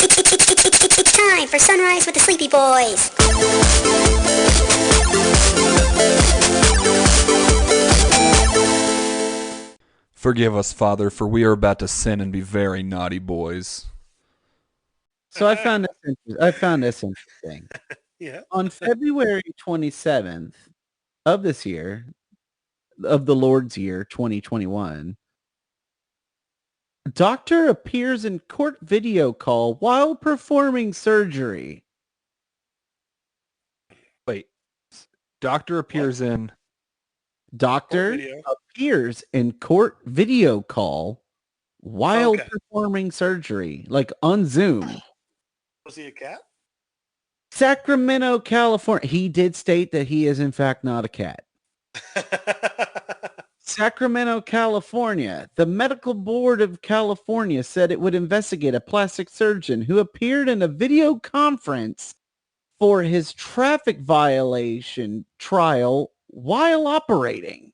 It's time for Sunrise with the Sleepy Boys. Forgive us, Father, for we are about to sin and be very naughty boys. So I found this interesting. Yeah. On February 27th of this year, of the Lord's year 2021, doctor appears in court video call while performing surgery. Wait, doctor appears in. Doctor video. appears in court video call while Okay. performing surgery, like on Zoom. Was he a cat? Sacramento, California. He did state that he is in fact not a cat. Sacramento, California. The Medical Board of California said it would investigate a plastic surgeon who appeared in a video conference for his traffic violation trial while operating.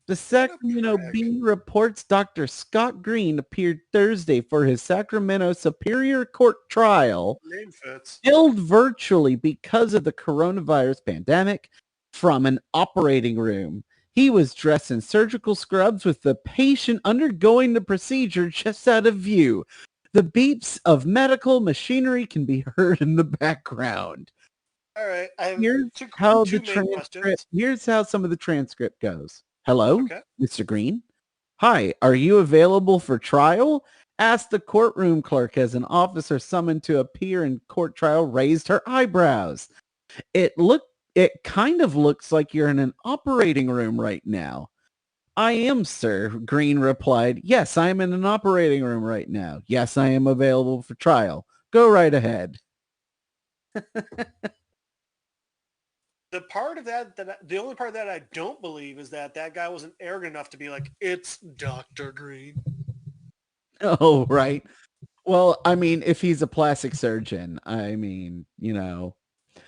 The Sacramento prick. Bee reports Dr. Scott Green appeared Thursday for his Sacramento Superior Court trial, Name fits. held virtually because of the coronavirus pandemic, from an operating room. He was dressed in surgical scrubs with the patient undergoing the procedure just out of view. The beeps of medical machinery can be heard in the background. All right. I have Here's two how main the questions. transcript. Here's how some of the transcript goes. Hello, Okay. Mr. Green. Hi, are you available for trial? Asked the courtroom clerk as an officer summoned to appear in court trial raised her eyebrows. It kind of looks like you're in an operating room right now. I am, sir, Green replied. Yes, I am in an operating room right now. Yes, I am available for trial. Go right ahead. The part of that the only part of that I don't believe is that guy wasn't arrogant enough to be like, it's Dr. Green. Oh, right. Well, I mean, if he's a plastic surgeon, I mean, you know.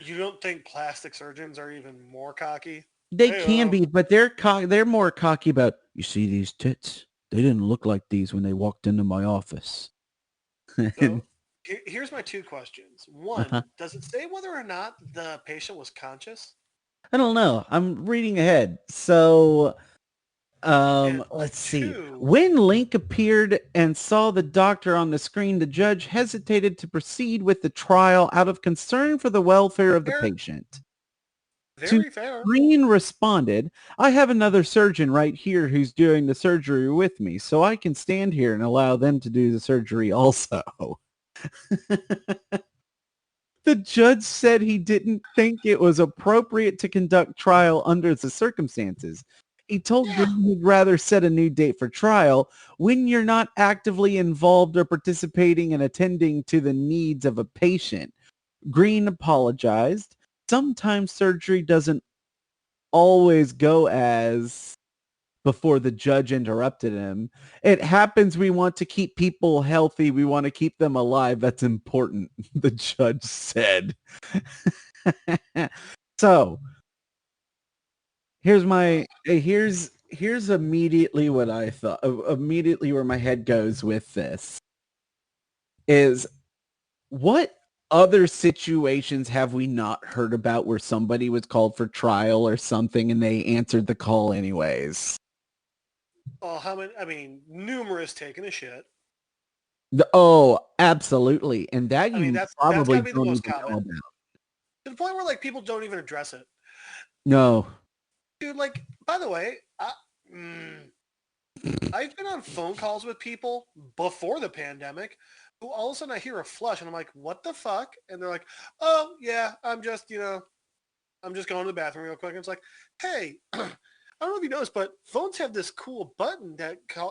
You don't think plastic surgeons are even more cocky? They Hey-o. can be, but they're more cocky about, you see these tits? They didn't look like these when they walked into my office. So, here's my two questions. One, Uh-huh. does it say whether or not the patient was conscious? I don't know. I'm reading ahead. So, And let's see. two- When Link appeared and saw the doctor on the screen, the judge hesitated to proceed with the trial out of concern for the welfare of the Fair. patient. Very fair. Green responded, I have another surgeon right here who's doing the surgery with me, so I can stand here and allow them to do the surgery also. The judge said he didn't think it was appropriate to conduct trial under the circumstances. He told Green he'd rather set a new date for trial when you're not actively involved or participating in attending to the needs of a patient. Green apologized. Sometimes surgery doesn't always go as before the judge interrupted him. It happens. We want to keep people healthy. We want to keep them alive. That's important, the judge said. So here's immediately what I thought, immediately where my head goes with this is, what other situations have we not heard about where somebody was called for trial or something and they answered the call anyways? Oh, how many? I mean, numerous taking a shit. Absolutely. And that I mean, you that's probably gotta be the don't most even know common. about. To the point where like people don't even address it. No. Dude, like, by the way, I've been on phone calls with people before the pandemic who all of a sudden I hear a flush and I'm like, what the fuck? And they're like, oh, yeah, I'm just going to the bathroom real quick. And it's like, hey, I don't know if you noticed, but phones have this cool button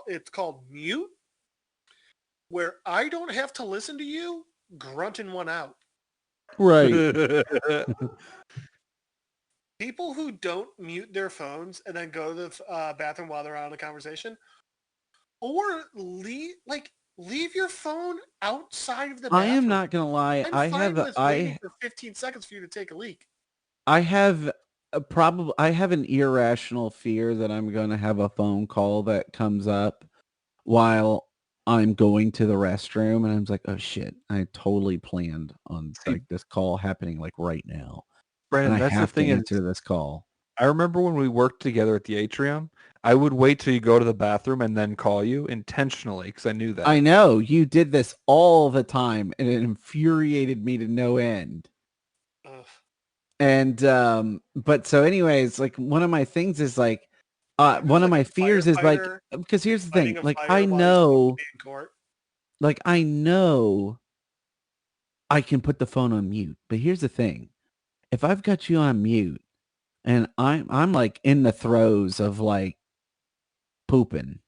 it's called mute, where I don't have to listen to you grunting one out. Right. People who don't mute their phones and then go to the bathroom while they're on a conversation, or leave your phone outside of the bathroom. I am not going to lie. I'm fine with waiting for 15 seconds for you to take a leak. I have an irrational fear that I'm going to have a phone call that comes up while I'm going to the restroom, and I was like, oh shit, I totally planned on like this call happening like right now, Brandon, and I that's the have to thing is, answer this call. I remember when we worked together at the atrium, I would wait till you go to the bathroom and then call you intentionally because I knew that. I know you did this all the time, and it infuriated me to no end. Ugh. And but so anyways, like one of my things is like one of like my a fears is like, firefighter because here's the fighting thing, a like fire I while he's supposed know, to be in court. like I know I can put the phone on mute, but here's the thing. If I've got you on mute and I'm like in the throes of like pooping,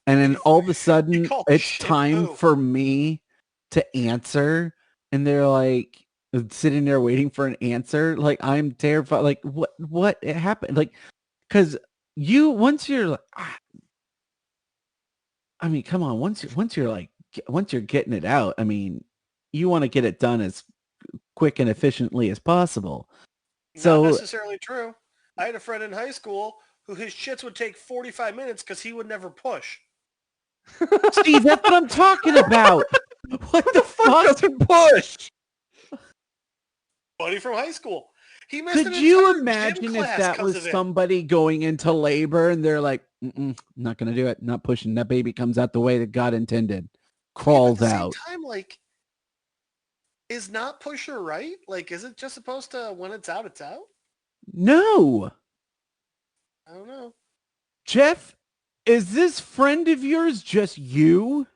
and then all of a sudden call it's shit time poo. for me to answer, and they're like sitting there waiting for an answer, like I'm terrified, like what happened, like because you once you're like, I mean, come on, once you're like once you're getting it out, I mean, you want to get it done as quick and efficiently as possible. Not So necessarily true. I had a friend in high school who his shits would take 45 minutes because he would never push. Steve, that's what I'm talking about. What the fuck? doesn't push? Buddy from high school. He missed Could an you entire gym imagine if class that 'cause was of it. somebody going into labor and they're like, not going to do it, not pushing. That baby comes out the way that God intended, Yeah, but crawls at the out. same time, like, is not pusher right? Like, is it just supposed to, when it's out, it's out? No. I don't know. Jeff, is this friend of yours just you?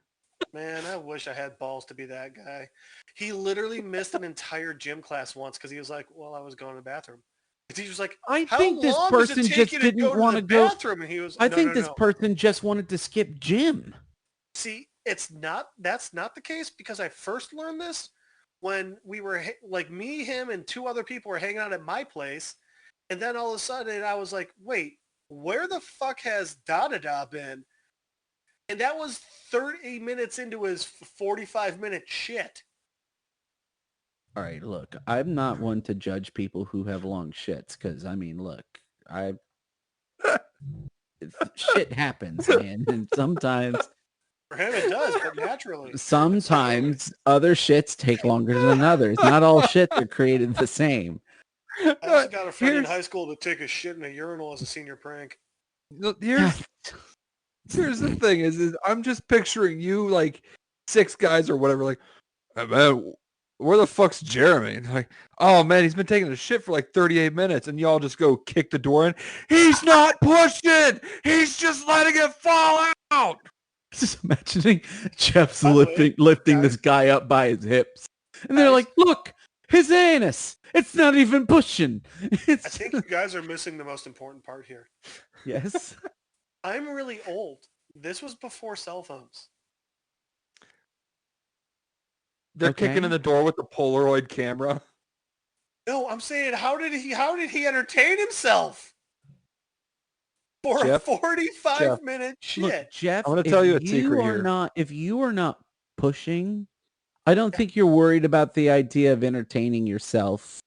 Man, I wish I had balls to be that guy. He literally missed an entire gym class once because he was like, well, I was going to the bathroom. The teacher's like, I how think this long does person it take just you to didn't go to want the to go. bathroom? And he was, I no, think no, this no. person just wanted to skip gym. See, that's not the case because I first learned this when we were like me, him, and two other people were hanging out at my place. And then all of a sudden I was like, wait, where the fuck has Da-Da-Da been? And that was 30 minutes into his 45-minute shit. All right, look, I'm not one to judge people who have long shits because, I mean, look, shit happens, man, and sometimes For him it does, but naturally. sometimes other shits take longer than others. Not all shits are created the same. I also got a friend in Here's- high school to take a shit in a urinal as a senior prank. Here's the thing is I'm just picturing you like 6 guys or whatever, like, "Hey, man, where the fuck's Jeremy?" And like, oh man, he's been taking a shit for like 38 minutes, and y'all just go kick the door in. He's not pushing. He's just letting it fall out. Just imagining Jeff's By the way, lifting guys- this guy up by his hips, and they're Guys- like, "Look, his anus. It's not even pushing." I think you guys are missing the most important part here. Yes. I'm really old. This was before cell phones. They're Okay. kicking in the door with the Polaroid camera. No, I'm saying how did he entertain himself? For Jeff? a 45-minute Look, shit. Jeff, I'm gonna tell you a if secret are here. not if you are not pushing, I don't think you're worried about the idea of entertaining yourself.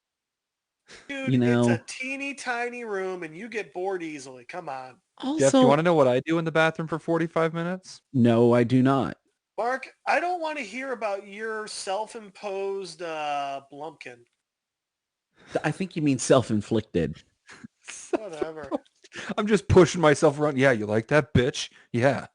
Dude, you know- it's a teeny tiny room and you get bored easily. Come on. Also, Jeff, do you want to know what I do in the bathroom for 45 minutes? no, I do not. Mark, I don't want to hear about your self-imposed blumpkin. I think you mean self-inflicted. Whatever. I'm just pushing myself around. Yeah, you like that, bitch? Yeah.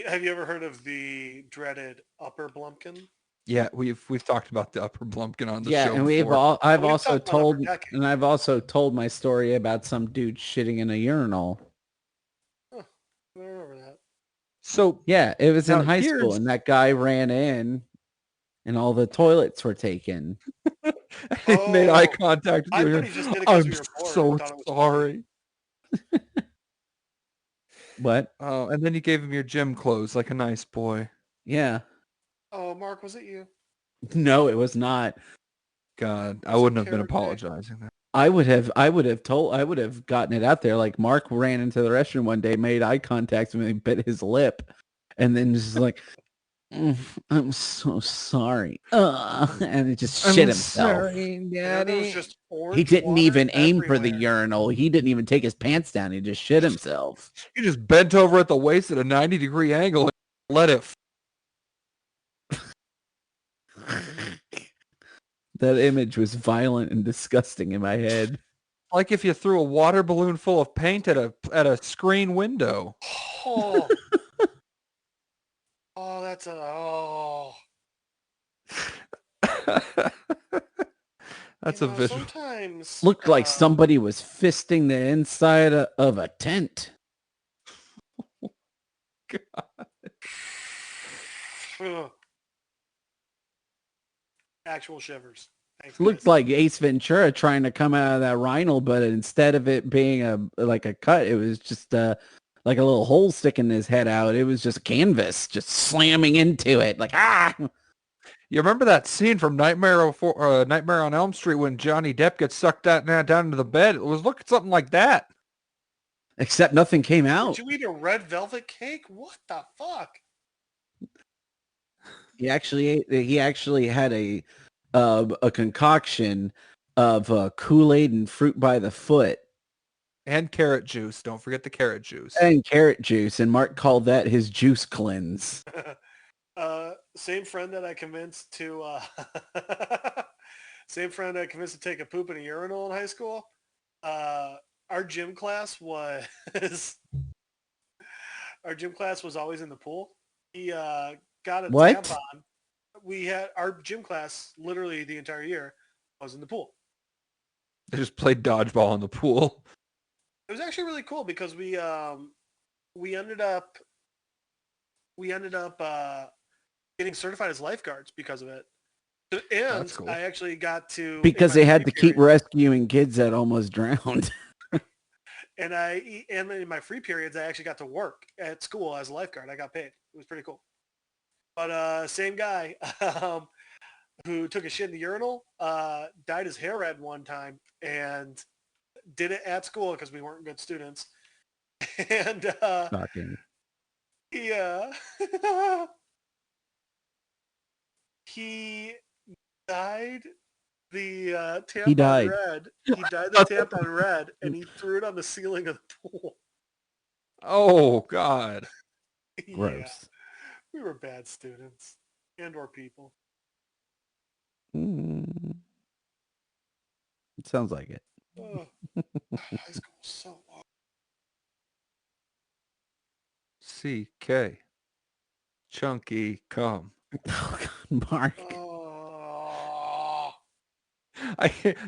Have you ever heard of the dreaded upper blumpkin? Yeah, we've talked about the upper Blumpkin on the Yeah, show and before. I've We've also talked about it for told decades. and I've also told my story about some dude shitting in a urinal. I don't remember that. So Yeah, it was Now, in high school, here's- and that guy ran in, and all the toilets were taken. he made eye Oh, contact with I you. thought he just did it 'cause I'm we were bored so and thought it was sorry. What? Oh, and then you gave him your gym clothes like a nice boy. Yeah. Oh, Mark, was it you? No, it was not. God, I It's wouldn't have been character. apologizing. There. I would have gotten it out there. Like Mark ran into the restroom one day, made eye contact with me, bit his lip, and then just like, I'm so sorry. And it just shit himself. And then there was just orange He didn't water even aim for the everywhere. urinal. He didn't even take his pants down. He just shit himself. You just bent over at the waist at a 90-degree angle and let it. That image was violent and disgusting in my head. Like if you threw a water balloon full of paint at a screen window. Oh, oh, that's a oh. That's You a know, visual. Sometimes Looked like somebody was fisting the inside of a tent. ugh. Actual shivers. Thanks, Looked guys. like Ace Ventura trying to come out of that rhinal, but instead of it being a cut, it was just like a little hole sticking his head out. It was just canvas, just slamming into it, like ah. You remember that scene from Nightmare on Elm Street when Johnny Depp gets sucked down into the bed? It was looking something like that. Except nothing came out. Did you eat a red velvet cake? What the fuck? He actually had a concoction of Kool-Aid and fruit by the foot And carrot juice. Don't forget the carrot juice. and carrot juice, and Mark called that his juice cleanse. Same friend that I convinced to take a poop in a urinal in high school. Our gym class was always in the pool. He got a What? tampon. We had our gym class literally the entire year was in the pool. They just played dodgeball in the pool. It was actually really cool because we ended up getting certified as lifeguards because of it. And That's cool. I actually got to Because in my they had free to keep period- rescuing kids that almost drowned. and in my free periods I actually got to work at school as a lifeguard. I got paid. It was pretty cool. But same guy who took a shit in the urinal dyed his hair red one time and did it at school because we weren't good students. And Shocking. he dyed the tampon He died. red. He dyed the tampon red, and he threw it on the ceiling of the pool. Oh, God. Yeah, Gross. we were bad students and/or people. Mm. It sounds like it. Ugh. High school was so long. CK. Chunky cum. Oh, God, Mark. Oh.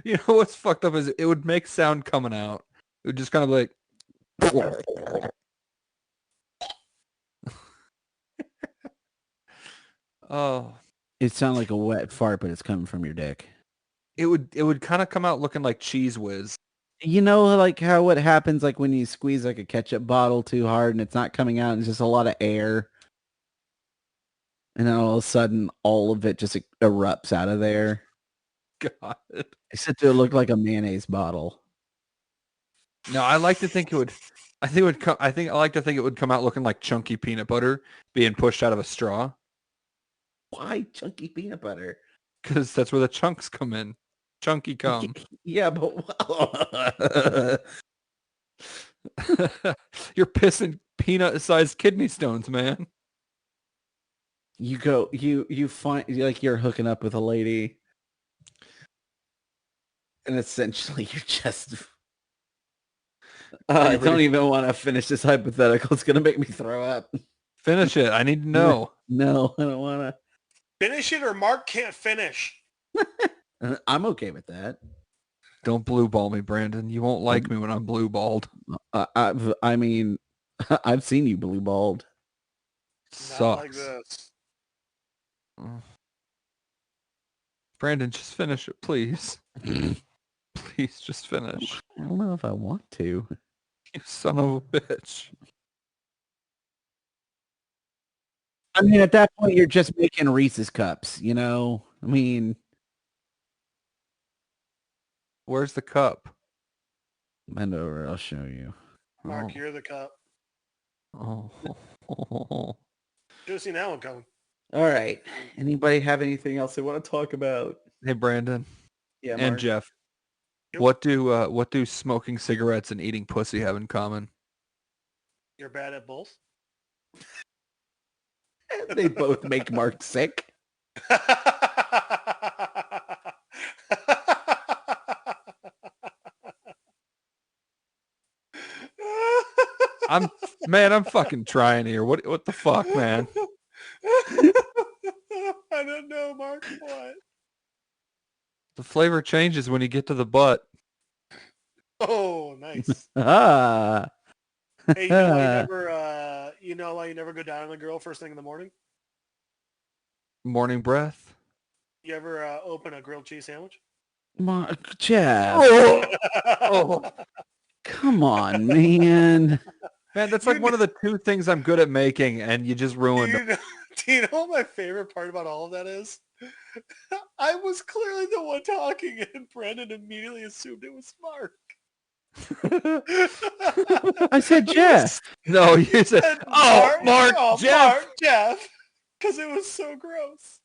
You know what's fucked up is it would make sound coming out. It would just kind of like. Oh, It sounded like a wet fart, but it's coming from your dick. it would kind of come out looking like Cheese Whiz. You know, like how what happens like when you squeeze like a ketchup bottle too hard and it's not coming out and it's just a lot of air. And then all of a sudden, all of it just erupts out of there. God. Except it looked like a mayonnaise bottle. No, I like to think it would. I like to think it would come out looking like chunky peanut butter being pushed out of a straw, Why chunky peanut butter? because that's where the chunks come in. Chunky cum. Yeah, but You're pissing peanut-sized kidney stones, man. you find like you're hooking up with a lady, and essentially you're just. I don't even want to finish this hypothetical. It's gonna make me throw up. Finish it. I need to know. No, I don't want Finish it or Mark can't finish. to. I'm okay with that. Don't blue ball me, Brandon. You won't like me when I'm blue balled. I mean, I've seen you blue balled. Not like Sucks. this. Brandon, just finish it, please. Please, just finish. I don't know if I want to. You son of a bitch. I mean, at that point, you're just making Reese's cups, you know? I mean, Where's the cup? bend over. I'll show you. Mark, Oh. you're the cup. Oh. Should have seen that one coming. All right. Anybody have anything else they want to talk about? Hey, Brandon Yeah, and Mark. Jeff. Yep. What do smoking cigarettes and eating pussy have in common? You're bad at both. They both make Mark sick. I'm fucking trying here. What the fuck, man? I don't know, Mark. What? The flavor changes when you get to the butt. Oh, nice. Ah. Hey, you know why you never go down on a girl first thing in the morning? Morning breath. You ever open a grilled cheese sandwich? Mark, Jeff. Oh, Come on, man. man, that's like one of the two things I'm good at making, and you just ruined it. Do you know what my favorite part about all of that is? I was clearly the one talking, and Brandon immediately assumed it was Mark. I said Jeff. No, you said, Mark, Jeff. Jeff, because it was so gross.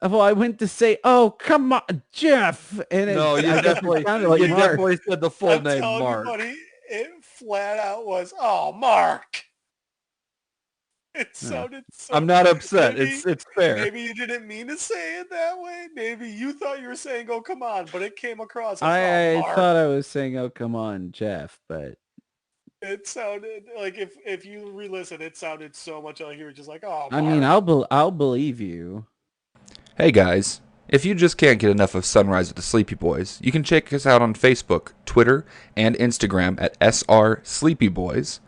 Well, I went to say, "Oh, come on, Jeff," and No, you I guess it definitely, sounded like you Mark. definitely said the full I'm name, telling Mark. you, buddy, it flat out was, "Oh, Mark." It sounded so. I'm not upset. Maybe- It's fair. Maybe you didn't mean to say it that way. Maybe you thought you were saying, "Oh, come on," but it came across as, I "Oh, Mark." thought I was saying, "Oh, come on, Jeff," but It sounded like if you re-listen, it sounded so much like you were just like, "Oh, I mean, Mark." I'll believe you. Hey guys, if you just can't get enough of Sunrise with the Sleepy Boys, you can check us out on Facebook, Twitter, and Instagram at SR Sleepy Boys,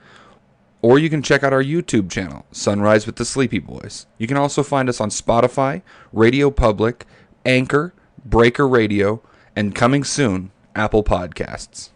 or you can check out our YouTube channel, Sunrise with the Sleepy Boys. You can also find us on Spotify, Radio Public, Anchor, Breaker Radio, and coming soon, Apple Podcasts.